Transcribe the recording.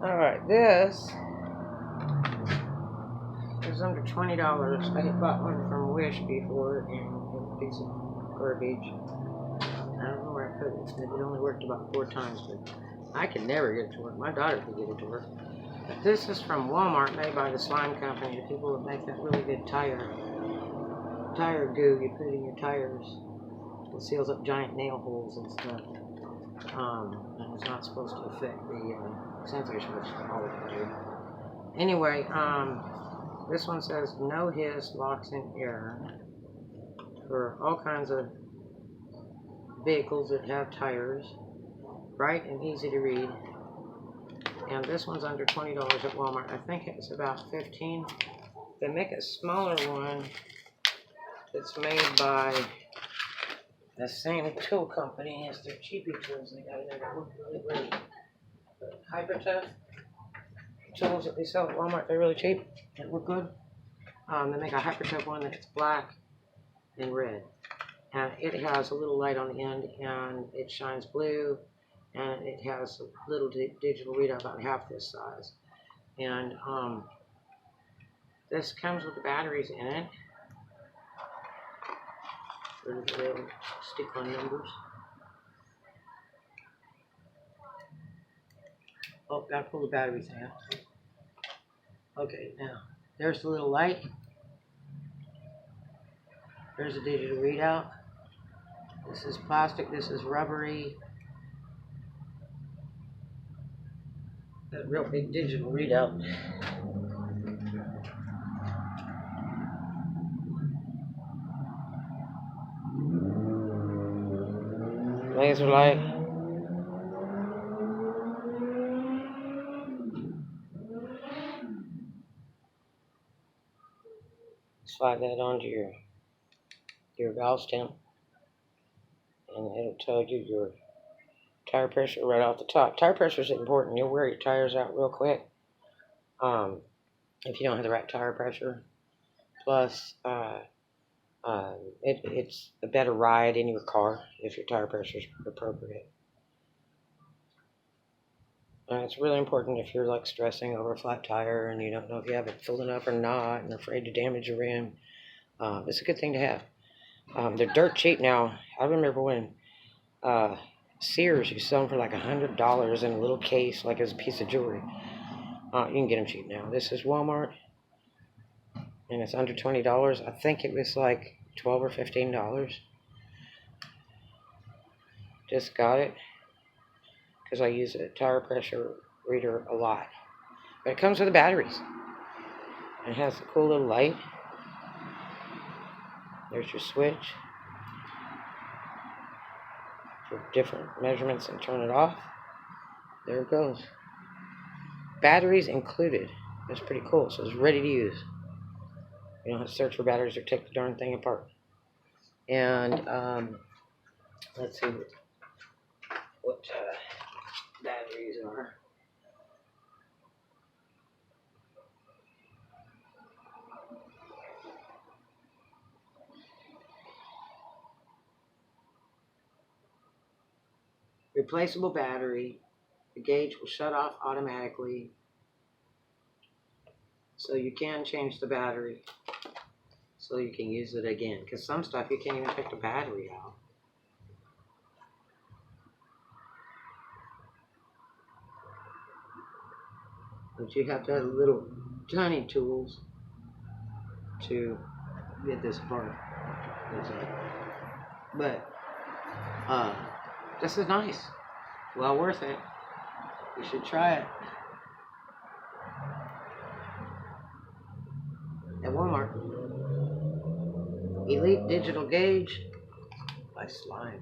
Alright, this is under $20. I had bought one from Wish before and it was a piece of garbage. I don't know where I put it. It only worked about 4 times, but I could never get it to work. My daughter could get it to work. But this is from Wal-Mart, made by the slime company, the people that make that really good tire goo you put in your tires. It seals up giant nail holes and stuff. And it's not supposed to affect the sensors, which all of them do. Anyway, this one says no hiss, locks in air for all kinds of vehicles that have tires. Bright and easy to read. And this one's under $20 at Walmart. I think it's about $15. They make a smaller one that's made by the same tool company as their cheapy tools they got in there that work really great. The Hyper Tough tools that they sell at Walmart, they're really cheap. They work good. They make a Hyper Tough one that's black and red. And it has a little light on the end and it shines blue. And it has a little digital readout about half this size. And this comes with the batteries in it. There's a little stick-on numbers. Oh, gotta pull the batteries out. Okay, now, there's the little light. There's a digital readout. This is plastic, this is rubbery. That real big digital readout. Laser light. Slide that onto your valve stem, and it'll tell you your tire pressure right off the top. Tire pressure is important. You'll wear your tires out real quick if you don't have the right tire pressure. Plus, it's a better ride in your car if your tire pressure is appropriate. It's really important if you're like stressing over a flat tire and you don't know if you have it filled up or not and afraid to damage your rim. It's a good thing to have. They're dirt cheap now. I remember when Sears used to sell them for like $100 in a little case, like as a piece of jewelry. You can get them cheap now. This is Walmart, and it's under $20. I think it was like $12 or $15. Just got it because I use a tire pressure reader a lot. But it comes with the batteries. It has a cool little light. There's your switch for different measurements and turn it off. There it goes. Batteries included. That's pretty cool. So it's ready to use. You don't have to search for batteries or take the darn thing apart. And let's see what batteries are. Replaceable battery. The gauge will shut off automatically. So you can change the battery so you can use it again. Because some stuff you can't even take the battery out. But you have to have little tiny tools to get this apart. But this is nice. Well worth it. You should try it. At Walmart. Elite Digital Gauge by Slime.